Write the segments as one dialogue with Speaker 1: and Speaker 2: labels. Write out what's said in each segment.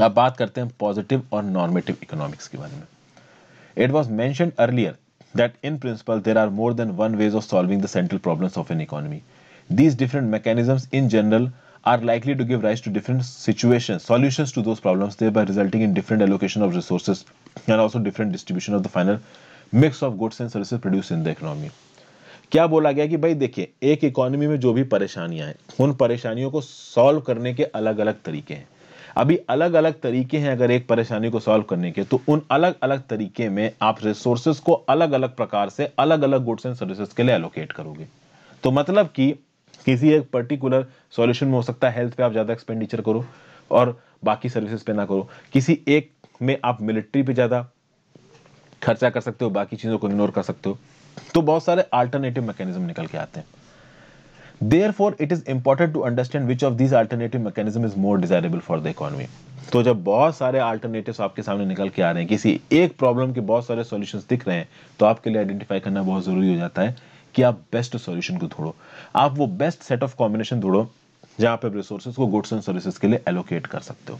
Speaker 1: अब बात करते हैं पॉजिटिव और नॉर्मेटिव इकोनॉमिक्स के बारे में। It was mentioned earlier that in principle there are more than one ways of solving the central problems of an economy. These different mechanisms in general are likely to give rise to different solutions to those problems, thereby resulting in different allocation of resources and also different distribution of the final mix of goods and services produced in the economy. क्या बोला गया कि भाई देखिए, एक economy में जो भी परेशानियां हैं, उन परेशानियों को सॉल्व करने के अलग अलग तरीके हैं। अभी अलग अलग तरीके हैं अगर एक परेशानी को सॉल्व करने के, तो उन अलग अलग तरीके में आप रिसोर्सेज को अलग अलग प्रकार से अलग अलग गुड्स एंड सर्विसेज के लिए एलोकेट करोगे। तो मतलब कि किसी एक पर्टिकुलर सॉल्यूशन में हो सकता है हेल्थ पे आप ज्यादा एक्सपेंडिचर करो और बाकी सर्विसेज पे ना करो, किसी एक में आप मिलिट्री पे ज्यादा खर्चा कर सकते हो, बाकी चीजों को इग्नोर कर सकते हो। तो बहुत सारे अल्टरनेटिव मैकेनिज्म निकल के आते हैं। Therefore, it is important to understand which of these alternative mechanism is more desirable for the economy. तो जब बहुत सारे अल्टरनेटिव्स आपके सामने निकल के आ रहे हैं, किसी एक प्रॉब्लम के बहुत सारे सॉल्यूशंस दिख रहे हैं, तो आपके लिए आइडेंटिफाई करना बहुत जरूरी हो जाता है कि आप बेस्ट सॉल्यूशन को ढूंढो, आप वो बेस्ट सेट ऑफ कॉम्बिनेशन ढूंढो जहां पे रिसोर्सेज को गुड्स एंड सर्विसेज के लिए एलोकेट कर सकते हो।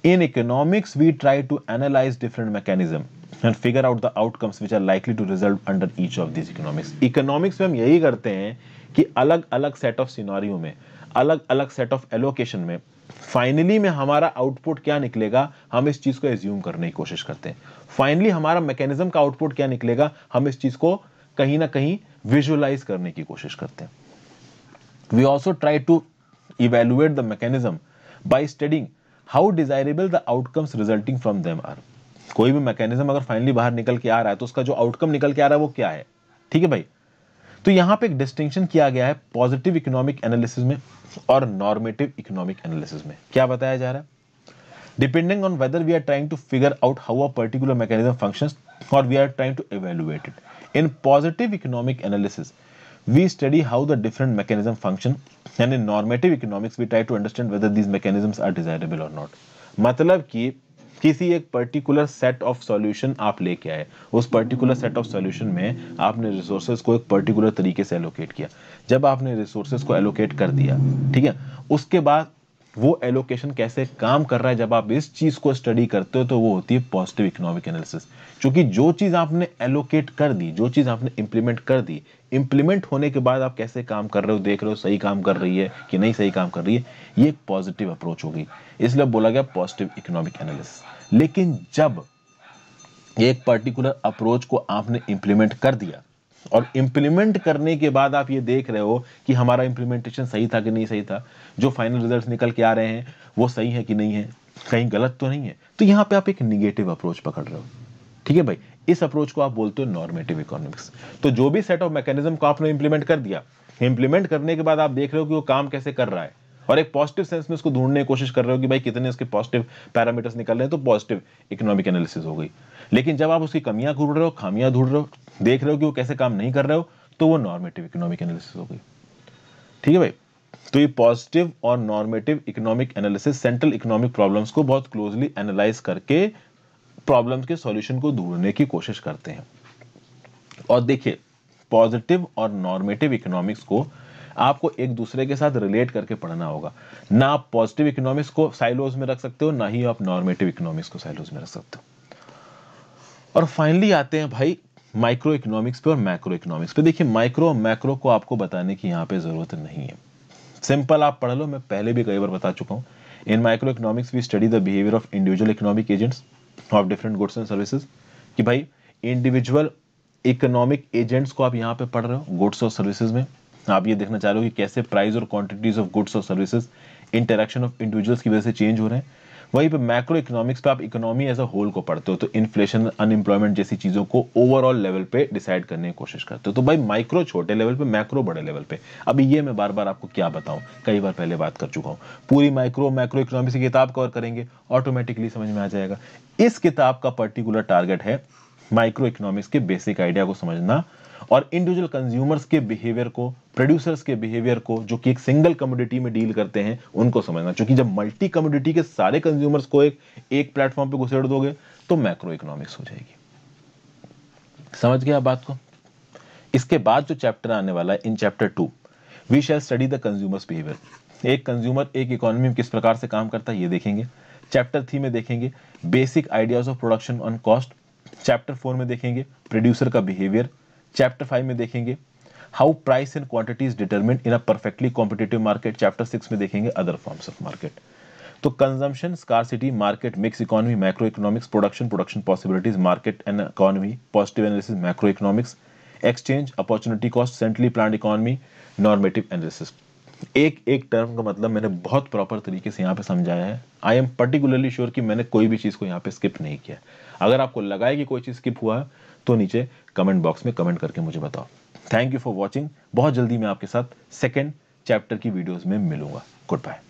Speaker 1: In economics, we try to analyze different mechanisms and figure out the outcomes which are likely to result under each of these economics. Economics में हम यही करते हैं कि अलग अलग सेट ऑफ सिनारियो में, अलग अलग सेट ऑफ एलोकेशन में फाइनली में हमारा आउटपुट क्या निकलेगा, हम इस चीज को एज्यूम करने की कोशिश करते हैं। फाइनली हमारा मैकेनिज्म का आउटपुट क्या निकलेगा, हम इस चीज को कहीं ना कहीं विजुअलाइज करने की कोशिश करते हैं। We also try to evaluate the mechanism by studying how desirable the outcomes resulting from them are. कोई भी मैकेनिज्म अगर फाइनली बाहर निकल के आ रहा है तो उसका जो आउटकम निकल के आ रहा है वो क्या है। ठीक है भाई, तो यहां पे एक डिस्टिंक्शन किया गया है पॉजिटिव इकोनॉमिक एनालिसिस में और नॉर्मेटिव इकोनॉमिक एनालिसिस में। क्या बताया जा रहा है, depending on whether we are trying to figure out how a particular mechanism functions और we are trying to evaluate it. In positive economic analysis we study how the different mechanisms function, and in normative economics we try to understand whether these mechanisms are desirable or not. मतलब कि किसी एक particular set of solution आप लेके आए, उस particular set of solution में आपने रिसोर्सेज को एक पर्टिकुलर तरीके से एलोकेट किया। जब आपने रिसोर्सेज को एलोकेट कर दिया, ठीक है, उसके बाद वो एलोकेशन कैसे काम कर रहा है, जब आप इस चीज को स्टडी करते हो तो वो होती है पॉजिटिव इकोनॉमिक एनालिसिस। क्योंकि जो चीज आपने एलोकेट कर दी, जो चीज आपने इंप्लीमेंट कर दी, इंप्लीमेंट होने के बाद आप कैसे काम कर रहे हो, देख रहे हो सही काम कर रही है कि नहीं सही काम कर रही है, ये एक पॉजिटिव अप्रोच हो गई, इसलिए बोला गया पॉजिटिव इकोनॉमिक एनालिसिस। लेकिन जब एक पर्टिकुलर अप्रोच को आपने इंप्लीमेंट कर दिया और इंप्लीमेंट करने के बाद आप ये देख रहे हो कि हमारा इंप्लीमेंटेशन सही था कि नहीं सही था, जो फाइनल रिजल्ट्स निकल के आ रहे हैं वो सही है कि नहीं है, कहीं गलत तो नहीं है, तो यहां पे आप एक निगेटिव अप्रोच पकड़ रहे हो। ठीक है भाई, इस अप्रोच को आप बोलते हो नॉर्मेटिव इकोनॉमिक्स। तो जो भी सेट ऑफ मैकेनिज्म को आपने इंप्लीमेंट कर दिया, इंप्लीमेंट करने के बाद आप देख रहे हो कि वो काम कैसे कर रहा है और एक पॉजिटिव सेंस में उसको ढूंढने की कोशिश कर रहे हो कि भाई कितने उसके पॉजिटिव पैरामीटर्स निकल रहे हैं, तो पॉजिटिव इकोनॉमिक एनालिसिस हो गई। लेकिन जब आप उसकी कमियां ढूंढ रहे हो, खामियां ढूंढ रहे हो, देख रहे हो कि वो कैसे काम नहीं कर रहे हो, तो वो नॉर्मेटिव इकोनॉमिक एनालिसिस हो गई। ठीक है भाई, तो ये पॉजिटिव और normative economic analysis central economic problems को बहुत क्लोजली एनालाइज करके प्रॉब्लम्स के सॉल्यूशन को ढूंढने की कोशिश करते हैं। और देखिए, पॉजिटिव और नॉर्मेटिव इकोनॉमिक्स को आपको एक दूसरे के साथ रिलेट करके पढ़ना होगा। ना आप पॉजिटिव इकोनॉमिक्स को साइलोज में रख सकते हो, ना ही आप नॉर्मेटिव इकोनॉमिक्स को साइलोज में रख सकते हो। और फाइनली आते हैं भाई माइक्रो इकोनॉमिक्स पे और मैक्रो इकोनॉमिक्स पे। देखिए, माइक्रो और मैक्रो को आपको बताने की यहाँ पे जरूरत नहीं है, सिंपल आप पढ़ लो, मैं पहले भी कई बार बता चुका हूँ। In micro economics we study the behaviour of individual economic agents of different goods and services. कि भाई इंडिविजुअल इकोनॉमिक एजेंट्स को आप यहाँ पे पढ़ रहे हो गुड्स और सर्विसेज में, आप ये देखना चाह रहे हो कि कैसे प्राइस और क्वांटिटीज ऑफ गुड्स और सर्विसेज इंटरेक्शन ऑफ इंडिविजुअल्स की वजह से चेंज हो रहे हैं। वहीं पे मैक्रो इकोनॉमिक्स पे आप इकोनॉमी एज अ होल को पढ़ते हो, तो इन्फ्लेशन, अनएम्प्लॉयमेंट जैसी चीजों को ओवरऑल लेवल पे डिसाइड करने की कोशिश करते हो। तो भाई माइक्रो छोटे लेवल पे, मैक्रो बड़े लेवल पे। अभी ये मैं बार बार आपको क्या बताऊं, कई बार पहले बात कर चुका हूं। पूरी माइक्रो मैक्रो इकोनॉमिक्स की किताब कवर करेंगे, ऑटोमेटिकली समझ में आ जाएगा। इस किताब का पर्टिकुलर टारगेट है माइक्रो इकोनॉमिक्स के बेसिक आइडिया को समझना और इंडिविजुअल कंज्यूमर्स के बिहेवियर को, प्रोड्यूसर्स के बिहेवियर को, जो कि एक सिंगल कमोडिटी में डील करते हैं, उनको समझना। क्योंकि जब मल्टी कमोडिटी के सारे कंज्यूमर्स को एक प्लेटफॉर्म पे घुसेड़ दोगे तो मैक्रो इकोनॉमिक्स हो जाएगी। समझ गया बात को। इसके बाद जो चैप्टर आने वाला है, in chapter 2 we shall study the consumers behaviour. एक कंज्यूमर एक इकोनॉमी में किस प्रकार से काम करता है ये देखेंगे। चैप्टर 3 में देखेंगे basic ideas of production on cost. Chapter 4 में देखेंगे प्रोड्यूसर का बिहेवियर। चैप्टर 5 में देखेंगे how price and quantities determine in a perfectly competitive market. Chapter 6 में देखेंगे अदर फॉर्म्स ऑफ मार्केट। तो consumption, scarcity, market, mix economy, macro economics, production possibilities, market and economy, positive analysis, macro economics, exchange, opportunity cost, centrally planned economy, normative analysis. एक एक term का मतलब मैंने बहुत proper तरीके से यहाँ पे समझाया है। आई एम पर्टिकुलरली श्योर कि मैंने कोई भी चीज़ को यहाँ पे स्किप नहीं किया। अगर आपको लगा है कि कोई चीज़ स्किप हुआ है तो नीचे कमेंट बॉक्स में कमेंट करके मुझे बताओ। Thank you for watching. बहुत जल्दी मैं आपके साथ सेकेंड चैप्टर की वीडियोज़ में मिलूंगा। Good bye.